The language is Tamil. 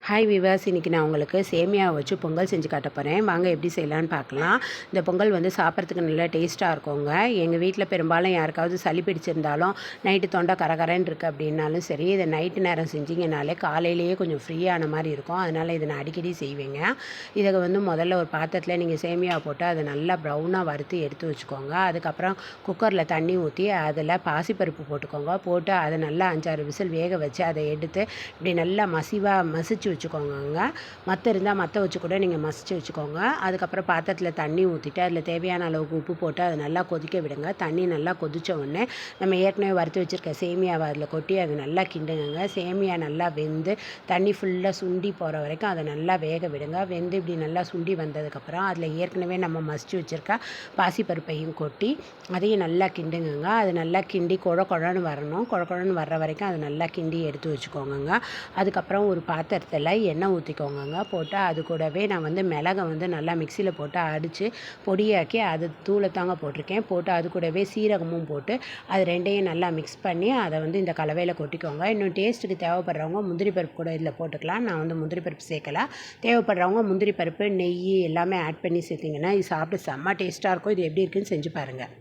ஹாய் விவாஸ், இன்றைக்கி நான் உங்களுக்கு சேமியா வச்சு பொங்கல் செஞ்சு காட்ட போகிறேன். வாங்க எப்படி செய்யலான்னு பார்க்கலாம். இந்த பொங்கல் வந்து சாப்பிட்றதுக்கு நல்லா டேஸ்ட்டாக இருக்குங்க. எங்கள் வீட்டில் பெரும்பாலும் யாருக்காவது சளி பிடிச்சிருந்தாலும் நைட்டு தொண்டை கரகரன்னு இருக்குது அப்படின்னாலும் சரி, இதை நைட்டு நேரம் செஞ்சிங்கனாலே காலையிலேயே கொஞ்சம் ஃப்ரீயான மாதிரி இருக்கும். அதனால் இதை நான் அடிக்கடி செய்வேங்க. இதை வந்து முதல்ல ஒரு பாத்திரத்தில் நீங்கள் சேமியா போட்டு அதை நல்லா ப்ரௌனாக வறுத்து எடுத்து வச்சுக்கோங்க. அதுக்கப்புறம் குக்கரில் தண்ணி ஊற்றி அதில் பாசிப்பருப்பு போட்டுக்கோங்க. போட்டு அதை நல்லா 5-6 விசில் வேக வச்சு அதை எடுத்து இப்படி நல்லா மசிச்சு வச்சுக்கோங்க. மற்ற இருந்தால் மற்ற வச்சு கூட நீங்கள் மசிச்சு வச்சுக்கோங்க. அதுக்கப்புறம் பாத்திரத்தில் தண்ணி ஊற்றிட்டு அதில் தேவையான அளவுக்கு உப்பு போட்டு அதை நல்லா கொதிக்க விடுங்க. தண்ணி நல்லா கொதித்த உடனே நம்ம ஏற்கனவே வறுத்து வச்சுருக்க சேமியாவை அதில் கொட்டி அதை நல்லா கிண்டுங்க. சேமியா நல்லா வெந்து தண்ணி ஃபுல்லாக சுண்டி போகிற வரைக்கும் அதை நல்லா வேக விடுங்க. வெந்து இப்படி நல்லா சுண்டி வந்ததுக்கப்புறம் அதில் ஏற்கனவே நம்ம மசிச்சு வச்சுருக்க பாசிப்பருப்பையும் கொட்டி அதையும் நல்லா கிண்டுங்க. அது நல்லா கிண்டி குழன்னு வரணும். குழன்னு வர்ற வரைக்கும் அதை நல்லா கிண்டி எடுத்து வச்சுக்கோங்க. அதுக்கப்புறம் ஒரு பாத்திரத்தில் எண்ணெய் ஊற்றிக்கோங்க. போட்டு அது கூடவே நான் வந்து மிளகை வந்து நல்லா மிக்சியில் போட்டு அடித்து பொடியாக்கி அது தூளத்தாங்க போட்டிருக்கேன். போட்டு அது கூடவே சீரகமும் போட்டு அது ரெண்டையும் நல்லா மிக்ஸ் பண்ணி அதை வந்து இந்த கலவையில் கொட்டிக்கோங்க. இன்னும் டேஸ்ட்டுக்கு தேவைப்படுறவங்க முந்திரி பருப்பு கூட இதில் போட்டுக்கலாம். நான் வந்து முந்திரி பருப்பு சேர்க்கலை. தேவைப்படுறவங்க முந்திரி பருப்பு, நெய் எல்லாமே ஆட் பண்ணி சேர்த்திங்கன்னா இது சாப்பிட்டு செம்ம டேஸ்ட்டாக இருக்கும். இது எப்படி இருக்குன்னு செஞ்சு பாருங்கள்.